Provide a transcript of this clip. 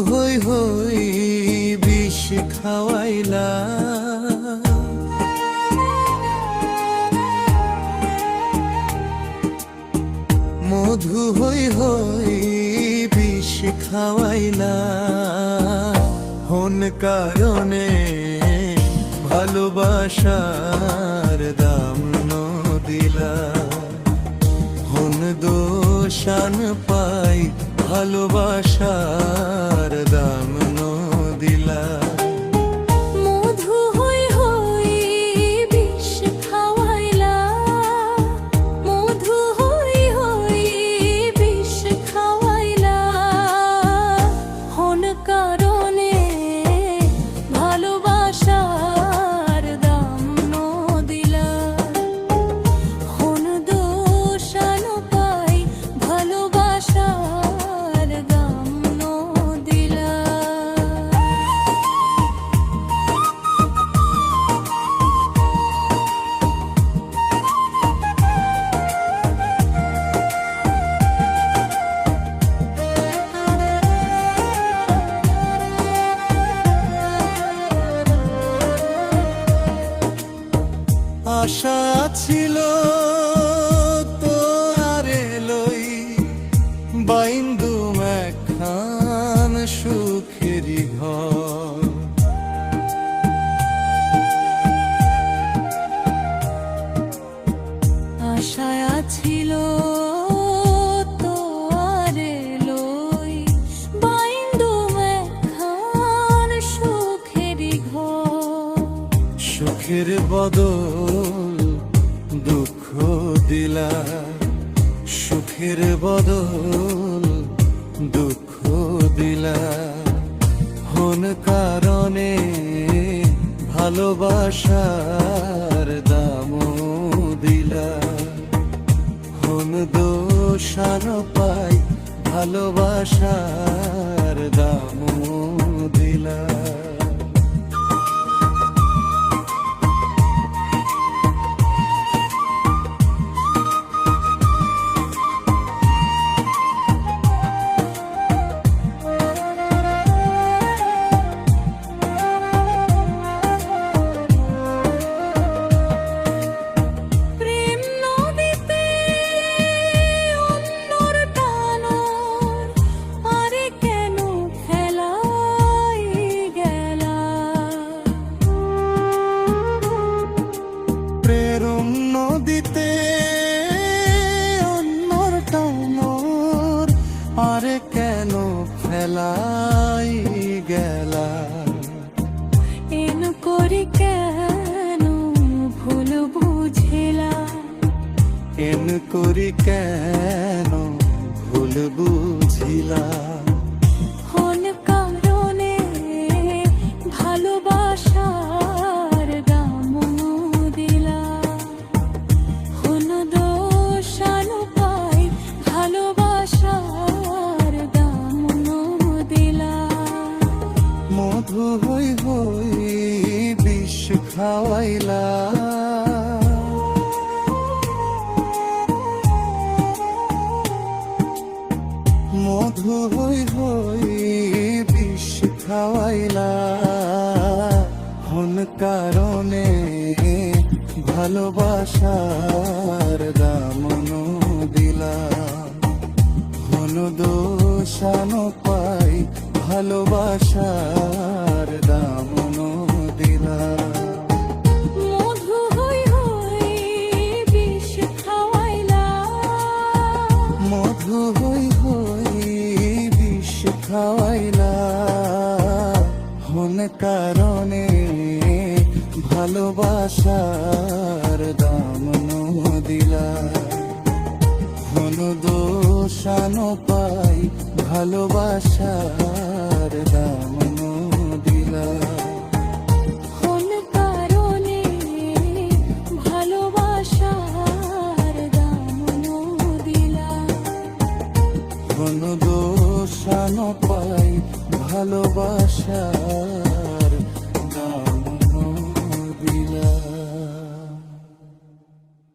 হই হই বিষ খাওয়াইলা, মধু হই হই বিষ খাওয়াইলা। হন কারণে ভালোবাসার দাম দিলা, হন দোষান পাই ভালোবাসার দাম দিলা। মধু হই হই বিষ খাওয়াইলা, মধু হই হই বিষ খাওয়াইলা। হন কারণে ভালোবাসার দাম দিলা, হন দোষান পাই ভালোবাসার দাম দিলা। আশা ছিল তোরে লই বাইন্দু একখান সুখেরি ঘর। আশায় ছিল তোরে লই বাইন্দু একখান সুখেরি ঘর। সুখের বদল দুঃখ দিলা, সুখের বদল দুঃখ দিলা। হন কারণে ভালোবাসার দাম দিলা, হন দোষান পাই ভালোবাসার দাম দিলা। প্রেম নদীতে অন্যর টানর আরে কেন ফেলাই গেলা। প্রেম নদীতে অন্যর টানর আরে কেন ফেলাই গেলা। এন করি কেন ভুল বুঝিলা, এন করি কেন ভুল বুঝিলা। হন কারণে ভালোবাসার দাম দিলা, হন দোষান পাই ভালোবাসার দাম দিলা। মধু হই হই বিষ খাওয়াইলা, মধু হই হই বিষ খাওয়াইলা। হন কারণে ভালোবাসার দাম দিলা, হন দোষান পাই ভালোবাসার দাম দিলা। মধু হই হই বিষ খাওয়াইলা, মধু হই হই বিষ খাওয়াইলা। হন কারণে ভালোবাসার দাম দিলা, হন দোষান পাই ভালোবাসার দাম দিলা। হন কারণে ভালোবাসার দাম দিলা, হন দোষান পাই ভালোবাসা